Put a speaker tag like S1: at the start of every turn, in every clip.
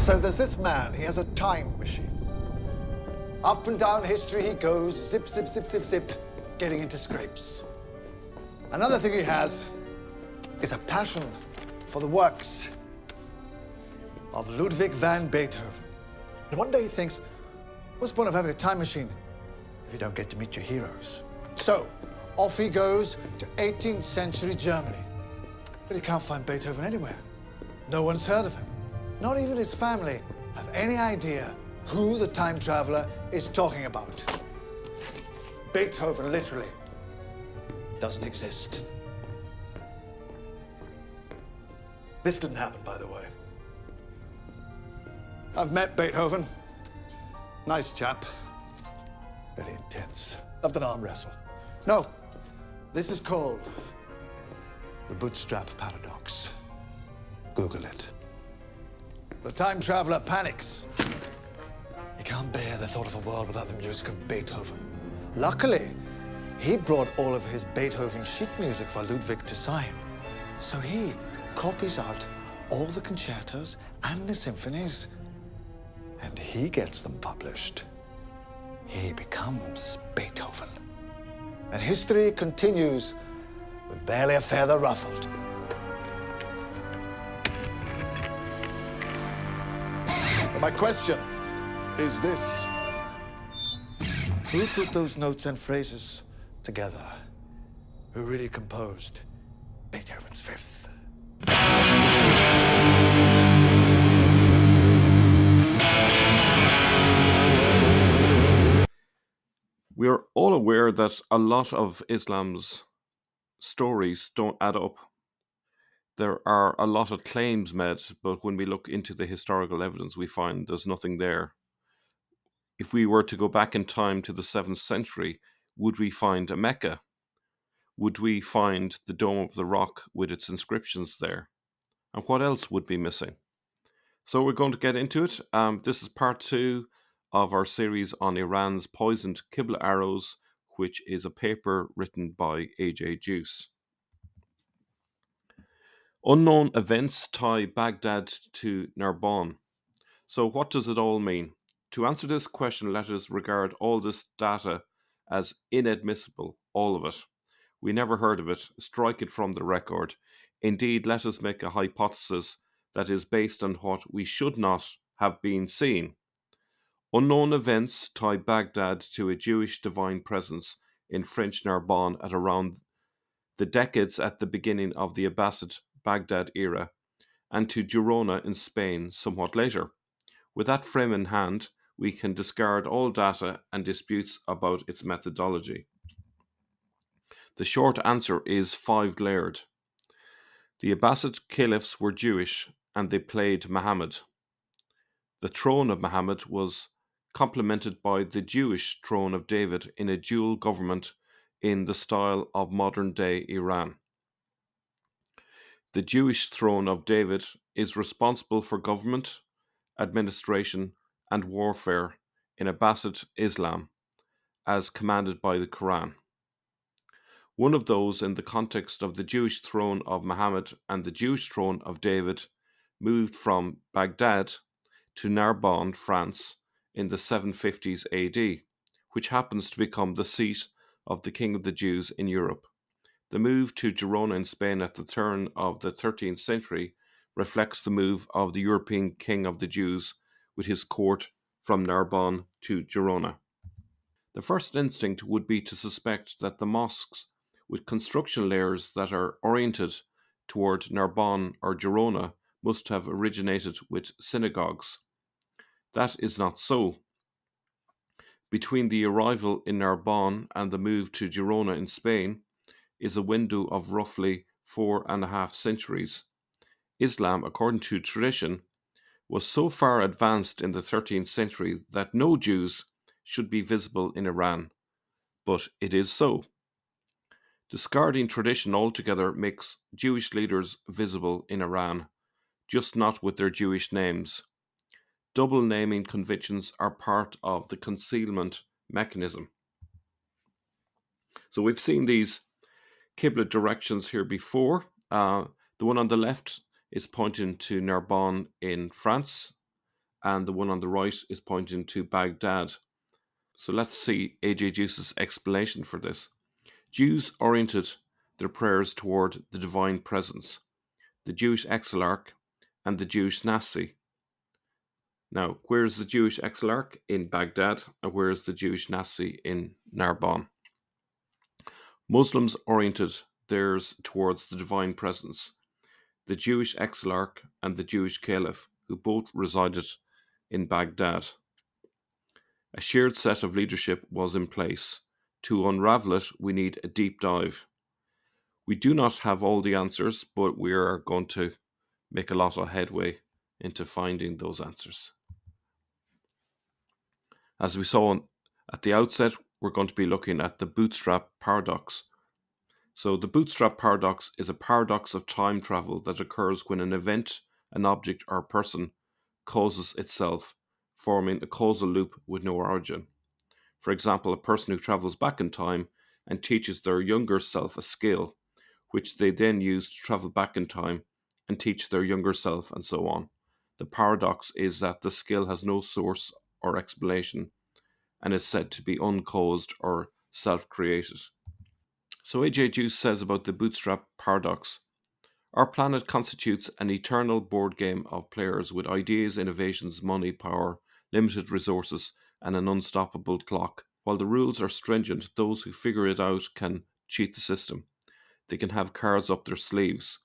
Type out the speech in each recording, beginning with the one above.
S1: So there's this man, he has a time machine. Up and down history he goes, zip, zip, zip, zip, zip, getting into scrapes. Another thing he has is a passion for the works of Ludwig van Beethoven. And one day he thinks, what's the point of having a time machine if you don't get to meet your heroes? So, off he goes to 18th century Germany. But he can't find Beethoven anywhere. No one's heard of him. Not even his family have any idea who the time traveler is talking about. Beethoven, literally, doesn't exist. This didn't happen, by the way. I've met Beethoven. Nice chap. Very intense. Loved an arm wrestle. No, this is called the bootstrap paradox. Google it. The time traveler panics. He can't bear the thought of a world without the music of Beethoven. Luckily, he brought all of his Beethoven sheet music for Ludwig to sign. So he copies out all the concertos and the symphonies, and he gets them published. He becomes Beethoven. And history continues with barely a feather ruffled. But my question is this. Who put those notes and phrases together? Who really composed Beethoven's Fifth?
S2: We are all aware that a lot of Islam's stories don't add up. There are a lot of claims made, but when we look into the historical evidence, we find there's nothing there. If we were to go back in time to the 7th century, would we find a Mecca? Would we find the Dome of the Rock with its inscriptions there? And what else would be missing? So we're going to get into it. This is part 2 of our series on Iran's Poisoned Qibla Arrows, which is a paper written by A.J. Juice. Unknown events tie Baghdad to Narbonne. So what does it all mean? To answer this question, let us regard all this data as inadmissible, all of it. We never heard of it. Strike it from the record. Indeed, let us make a hypothesis that is based on what we should not have been seeing. Unknown events tie Baghdad to a Jewish divine presence in French Narbonne at around the decades at the beginning of the Abbasid Baghdad era, and to Girona in Spain somewhat later. With that frame in hand, we can discard all data and disputes about its methodology. The short answer is 5-layered. The Abbasid caliphs were Jewish, and they played Muhammad. The throne of Muhammad was complemented by the Jewish throne of David in a dual government in the style of modern-day Iran. The Jewish throne of David is responsible for government, administration, and warfare in Abbasid Islam, as commanded by the Quran. One of those in the context of the Jewish throne of Muhammad and the Jewish throne of David moved from Baghdad to Narbonne, France, in the 750s AD, which happens to become the seat of the King of the Jews in Europe. The move to Girona in Spain at the turn of the 13th century reflects the move of the European King of the Jews with his court from Narbonne to Girona. The first instinct would be to suspect that the mosques with construction layers that are oriented toward Narbonne or Girona must have originated with synagogues. That is not so. Between the arrival in Narbonne and the move to Girona in Spain is a window of roughly 4.5 centuries. Islam, according to tradition, was so far advanced in the 13th century that no Jews should be visible in Iran, but it is so. Discarding tradition altogether makes Jewish leaders visible in Iran, just not with their Jewish names. Double naming conventions are part of the concealment mechanism. So we've seen these Qibla directions here before. The one on the left is pointing to Narbonne in France. and the one on the right is pointing to Baghdad. So let's see A.J. Juice's explanation for this. Jews oriented their prayers toward the divine presence, the Jewish Exilarch, and the Jewish Nasi. Now, where's the Jewish Exilarch? In Baghdad, and where's the Jewish Nasi? In Narbonne. Muslims oriented theirs towards the divine presence, the Jewish Exilarch and the Jewish Caliph, who both resided in Baghdad. A shared set of leadership was in place. To unravel it, we need a deep dive. We do not have all the answers, but we are going to make a lot of headway into finding those answers. As we saw at the outset, we're going to be looking at the bootstrap paradox. So the bootstrap paradox is a paradox of time travel that occurs when an event, an object, or a person causes itself, forming a causal loop with no origin. For example, a person who travels back in time and teaches their younger self a skill, which they then use to travel back in time and teach their younger self, and so on. The paradox is that the skill has no source or explanation and is said to be uncaused or self-created. So A.J. Juice says about the bootstrap paradox: our planet constitutes an eternal board game of players with ideas, innovations, money, power, limited resources, and an unstoppable clock. While the rules are stringent, those who figure it out can cheat the system. They can have cards up their sleeves.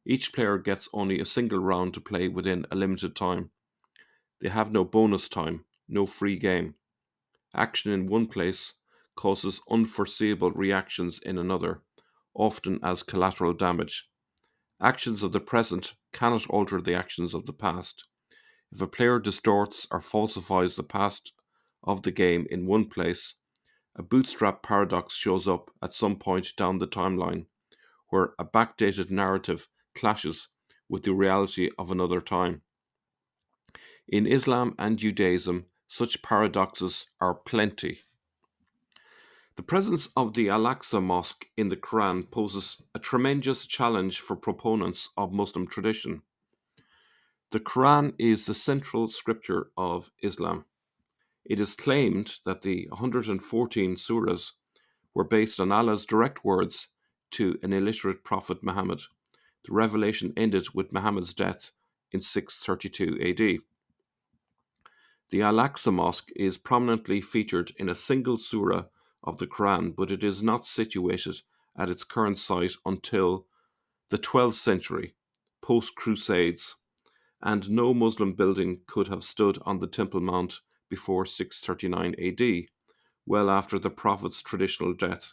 S2: Each player gets only a single round to play within a limited time. They have no bonus time, no free game. Action in one place causes unforeseeable reactions in another, often as collateral damage. Actions of the present cannot alter the actions of the past. If a player distorts or falsifies the past of the game in one place, a bootstrap paradox shows up at some point down the timeline, where a backdated narrative clashes with the reality of another time. In Islam and Judaism, such paradoxes are plenty. The presence of the Al-Aqsa Mosque in the Quran poses a tremendous challenge for proponents of Muslim tradition. The Quran is the central scripture of Islam. It is claimed that the 114 surahs were based on Allah's direct words to an illiterate prophet Muhammad. The revelation ended with Muhammad's death in 632 AD. The Al-Aqsa Mosque is prominently featured in a single surah of the Quran, but it is not situated at its current site until the 12th century, post-Crusades, and no Muslim building could have stood on the Temple Mount before 639 AD, well after the Prophet's traditional death.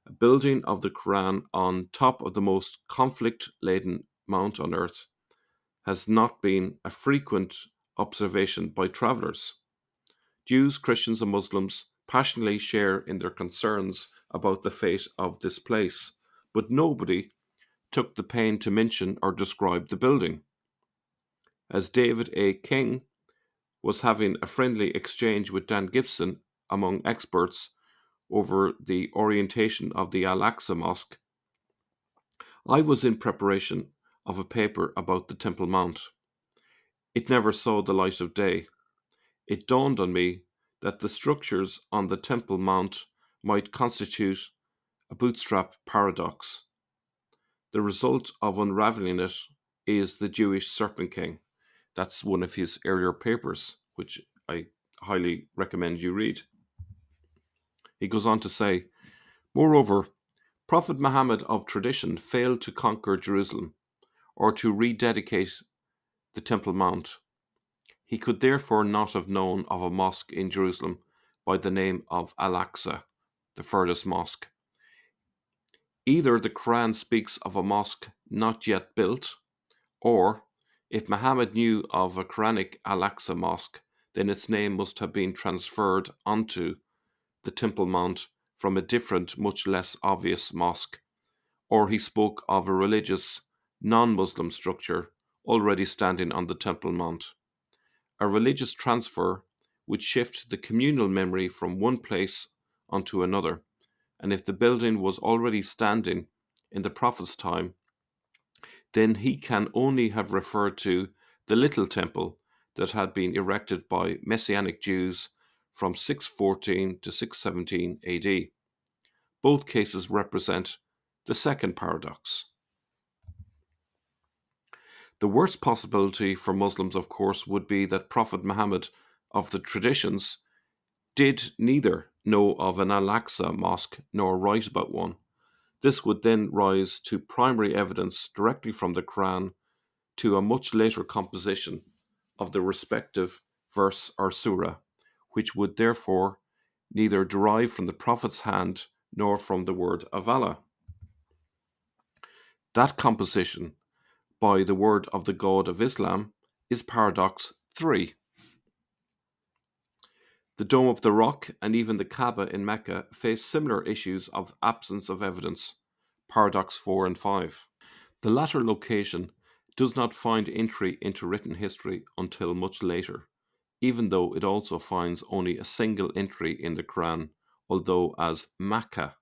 S2: A building of the Quran on top of the most conflict-laden mount on earth has not been a frequent observation by travellers. Jews, Christians, and Muslims passionately share in their concerns about the fate of this place, but nobody took the pain to mention or describe the building. As David A. King was having a friendly exchange with Dan Gibson among experts over the orientation of the Al-Aqsa Mosque, I was in preparation of a paper about the Temple Mount. It never saw the light of day. It dawned on me that the structures on the Temple Mount might constitute a bootstrap paradox. The result of unraveling it is the Jewish Serpent King. That's one of his earlier papers, which I highly recommend you read. He goes on to say, moreover, Prophet Muhammad of tradition failed to conquer Jerusalem or to rededicate the Temple Mount. He could therefore not have known of a mosque in Jerusalem by the name of Al-Aqsa, the furthest mosque. Either the Quran speaks of a mosque not yet built, or if Muhammad knew of a Quranic Al-Aqsa mosque, then its name must have been transferred onto the Temple Mount from a different, much less obvious mosque, or he spoke of a religious, non-Muslim structure already standing on the Temple Mount. A religious transfer would shift the communal memory from one place onto another, and if the building was already standing in the Prophet's time, then he can only have referred to the little temple that had been erected by Messianic Jews from 614 to 617 AD. Both cases represent the second paradox. The worst possibility for Muslims, of course, would be that Prophet Muhammad of the traditions did neither know of an Al-Aqsa mosque nor write about one. This would then rise to primary evidence directly from the Quran to a much later composition of the respective verse or surah, which would therefore neither derive from the Prophet's hand nor from the word of Allah. That composition by the word of the God of Islam is paradox 3. The Dome of the Rock and even the Kaaba in Mecca face similar issues of absence of evidence, paradox 4 and 5. The latter location does not find entry into written history until much later, even though it also finds only a single entry in the Quran, although as Makkah.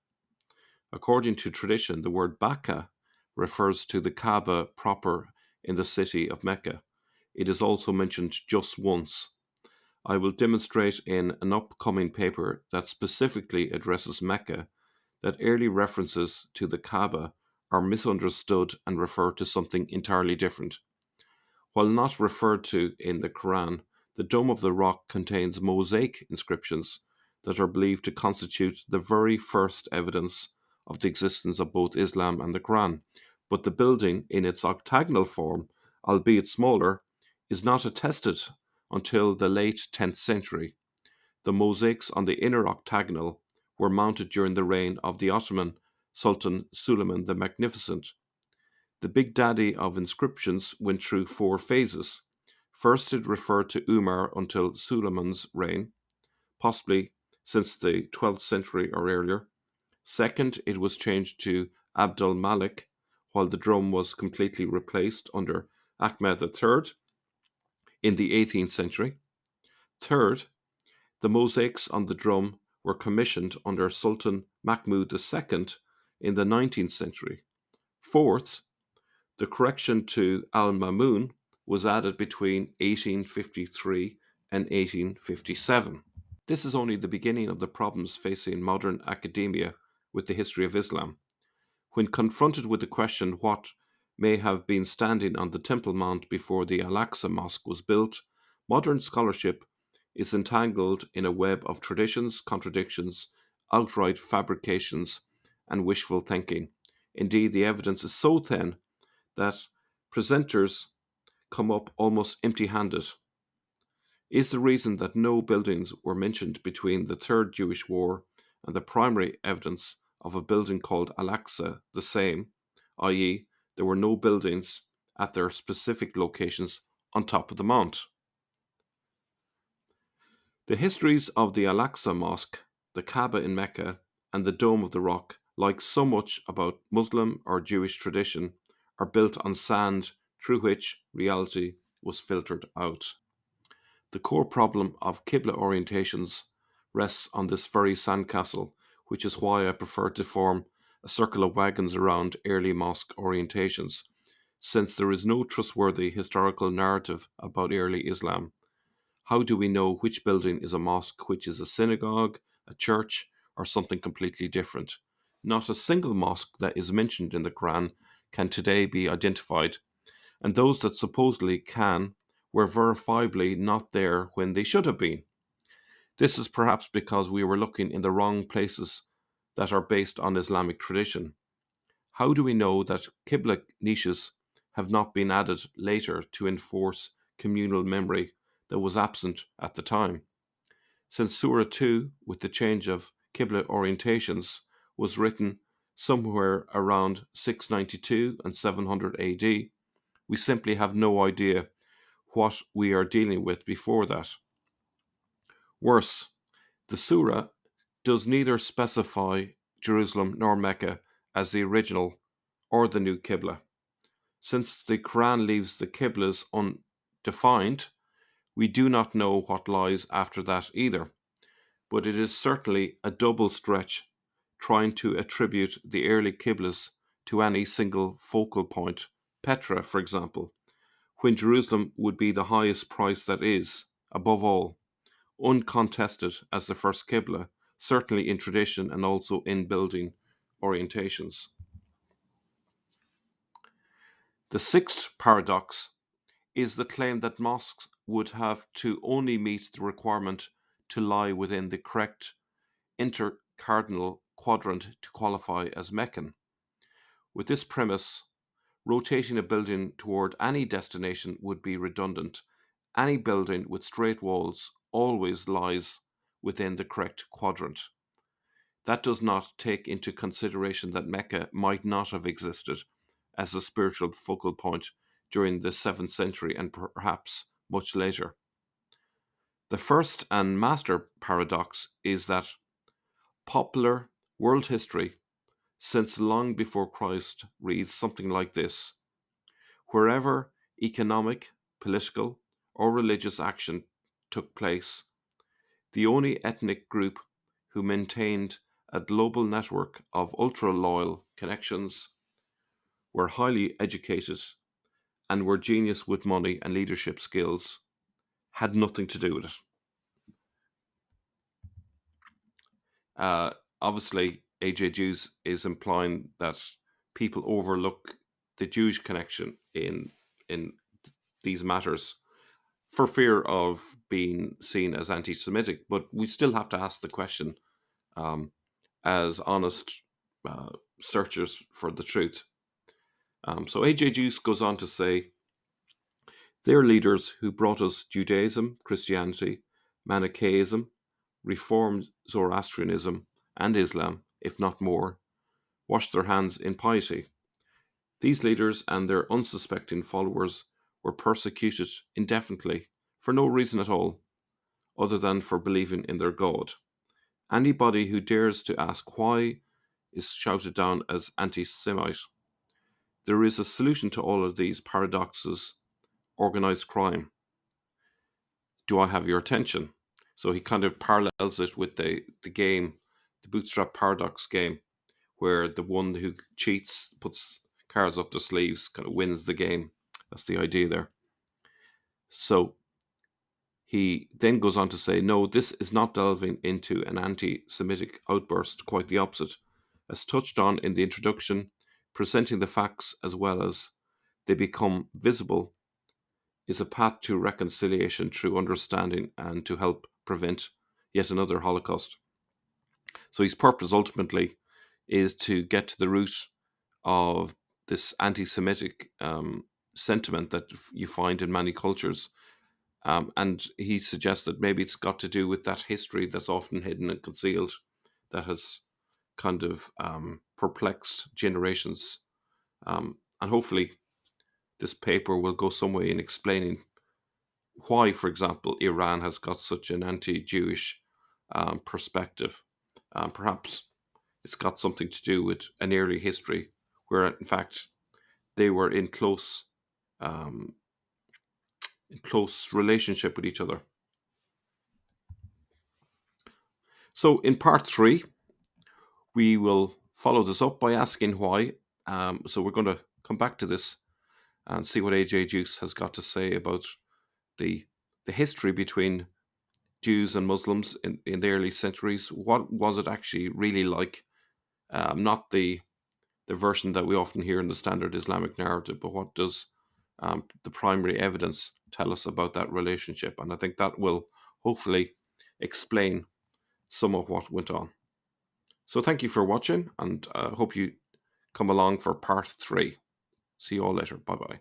S2: According to tradition, the word Bakka refers to the Kaaba proper in the city of Mecca. It is also mentioned just once. I will demonstrate in an upcoming paper that specifically addresses Mecca that early references to the Kaaba are misunderstood and refer to something entirely different. While not referred to in the Quran, the Dome of the Rock contains mosaic inscriptions that are believed to constitute the very first evidence of the existence of both Islam and the Quran, but the building in its octagonal form, albeit smaller, is not attested until the late 10th century. The mosaics on the inner octagonal were mounted during the reign of the Ottoman Sultan Suleiman the Magnificent. The Big Daddy of inscriptions went through 4 phases. First, it referred to Umar until Suleiman's reign, possibly since the 12th century or earlier. Second, it was changed to Abd al-Malik, while the drum was completely replaced under Ahmed III in the 18th century. Third, the mosaics on the drum were commissioned under Sultan Mahmud II in the 19th century. Fourth, the correction to Al-Mamun was added between 1853 and 1857. This is only the beginning of the problems facing modern academia with the history of Islam. When confronted with the question what may have been standing on the Temple Mount before the Al-Aqsa Mosque was built, modern scholarship is entangled in a web of traditions, contradictions, outright fabrications, and wishful thinking. Indeed, the evidence is so thin that presenters come up almost empty-handed. Is the reason that no buildings were mentioned between the Third Jewish War and the primary evidence of a building called Al-Aqsa the same, i.e., there were no buildings at their specific locations on top of the mount? The histories of the Al-Aqsa Mosque, the Kaaba in Mecca, and the Dome of the Rock, like so much about Muslim or Jewish tradition, are built on sand through which reality was filtered out. The core problem of Qibla orientations rests on this very sandcastle, which is why I prefer to form a circle of wagons around early mosque orientations, since there is no trustworthy historical narrative about early Islam. How do we know which building is a mosque, which is a synagogue, a church, or something completely different? Not a single mosque that is mentioned in the Quran can today be identified, and those that supposedly can were verifiably not there when they should have been. This is perhaps because we were looking in the wrong places that are based on Islamic tradition. How do we know that Qibla niches have not been added later to enforce communal memory that was absent at the time? Since Surah 2, with the change of Qibla orientations, was written somewhere around 692 and 700 AD, we simply have no idea what we are dealing with before that. Worse, the surah does neither specify Jerusalem nor Mecca as the original or the new Qibla. Since the Quran leaves the Qiblas undefined, we do not know what lies after that either. But it is certainly a double stretch trying to attribute the early Qiblas to any single focal point, Petra, for example, when Jerusalem would be the highest price that is, above all, uncontested as the first Qibla, certainly in tradition and also in building orientations. The sixth paradox is the claim that mosques would have to only meet the requirement to lie within the correct intercardinal quadrant to qualify as Meccan. With this premise, rotating a building toward any destination would be redundant. Any building with straight walls always lies within the correct quadrant. That does not take into consideration that Mecca might not have existed as a spiritual focal point during the 7th century and perhaps much later. The first and master paradox is that popular world history, since long before Christ, reads something like this: wherever economic, political, or religious action took place, the only ethnic group who maintained a global network of ultra-loyal connections were highly educated and were genius with money and leadership skills, had nothing to do with it. Obviously, A.J. Jewes is implying that people overlook the Jewish connection in these matters for fear of being seen as anti-Semitic. But we still have to ask the question, as honest searchers for the truth. So A.J. Jewes goes on to say, their leaders who brought us Judaism, Christianity, Manichaeism, Reformed Zoroastrianism, and Islam, if not more, washed their hands in piety. These leaders and their unsuspecting followers were persecuted indefinitely for no reason at all, other than for believing in their God. Anybody who dares to ask why is shouted down as anti-Semite. There is a solution to all of these paradoxes: organized crime. Do I have your attention? So he kind of parallels it with the game, the bootstrap paradox game, where the one who cheats, puts cards up the sleeves, kind of wins the game. That's the idea there. So he then goes on to say, no, this is not delving into an anti-Semitic outburst, quite the opposite. As touched on in the introduction, presenting the facts as well as they become visible is a path to reconciliation through understanding and to help prevent yet another Holocaust. So his purpose ultimately is to get to the root of this anti-Semitic sentiment that you find in many cultures. And he suggests that maybe it's got to do with that history that's often hidden and concealed, that has kind of perplexed generations. And hopefully this paper will go some way in explaining why, for example, Iran has got such an anti-Jewish perspective. Perhaps it's got something to do with an early history where, in fact, they were in close relationship with each other. So in part 3, we will follow this up by asking why. So we're going to come back to this and see what A.J. Jewes has got to say about the history between Jews and Muslims in the early centuries. What was it actually really like? Not the version that we often hear in the standard Islamic narrative, but what does the primary evidence tell us about that relationship? And I think that will hopefully explain some of what went on. So thank you for watching, and I hope you come along for part 3. See you all later. Bye-bye.